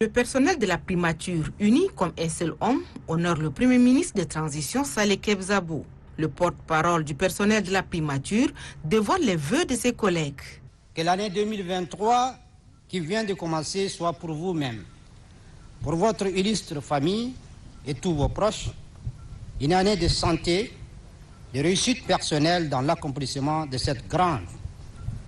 Le personnel de la primature, uni comme un seul homme, honore le Premier ministre de transition Saleh Kebzabou. Le porte-parole du personnel de la primature dévoile les vœux de ses collègues. Que l'année 2023 qui vient de commencer soit pour vous-même, pour votre illustre famille et tous vos proches, une année de santé, de réussite personnelle dans l'accomplissement de cette grande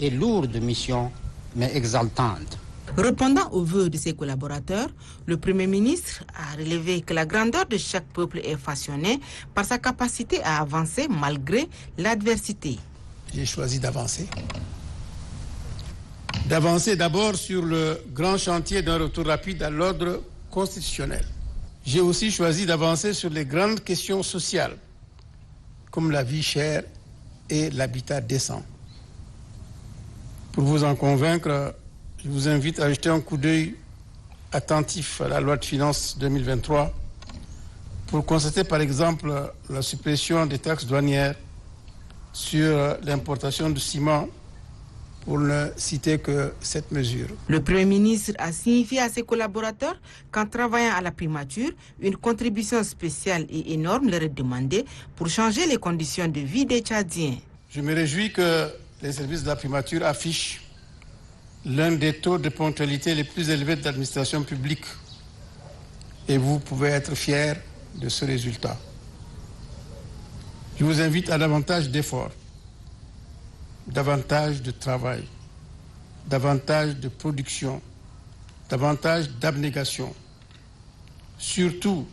et lourde mission, mais exaltante. Répondant aux vœux de ses collaborateurs, le Premier ministre a relevé que la grandeur de chaque peuple est façonnée par sa capacité à avancer malgré l'adversité. J'ai choisi d'avancer. D'avancer d'abord sur le grand chantier d'un retour rapide à l'ordre constitutionnel. J'ai aussi choisi d'avancer sur les grandes questions sociales, comme la vie chère et l'habitat décent. Pour vous en convaincre, je vous invite à jeter un coup d'œil attentif à la loi de finances 2023 pour constater par exemple la suppression des taxes douanières sur l'importation de ciment, pour ne citer que cette mesure. Le Premier ministre a signifié à ses collaborateurs qu'en travaillant à la primature, une contribution spéciale et énorme leur est demandée pour changer les conditions de vie des Tchadiens. Je me réjouis que les services de la primature affichent l'un des taux de ponctualité les plus élevés de l'administration publique. Et vous pouvez être fiers de ce résultat. Je vous invite à davantage d'efforts, davantage de travail, davantage de production, davantage d'abnégation. Surtout,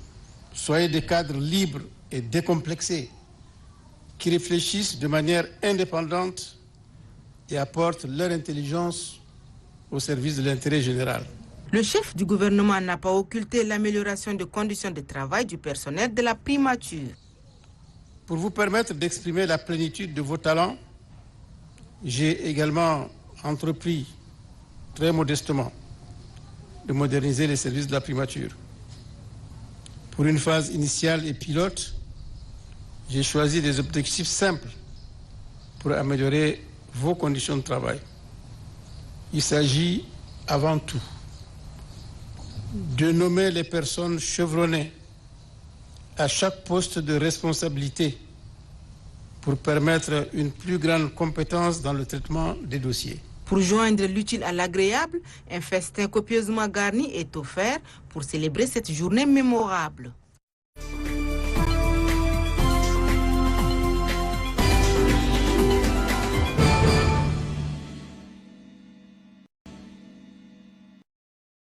soyez des cadres libres et décomplexés qui réfléchissent de manière indépendante et apportent leur intelligence au service de l'intérêt général. Le chef du gouvernement n'a pas occulté l'amélioration des conditions de travail du personnel de la primature. Pour vous permettre d'exprimer la plénitude de vos talents, j'ai également entrepris, très modestement, de moderniser les services de la primature. Pour une phase initiale et pilote, j'ai choisi des objectifs simples pour améliorer vos conditions de travail. Il s'agit avant tout de nommer les personnes chevronnées à chaque poste de responsabilité pour permettre une plus grande compétence dans le traitement des dossiers. Pour joindre l'utile à l'agréable, un festin copieusement garni est offert pour célébrer cette journée mémorable.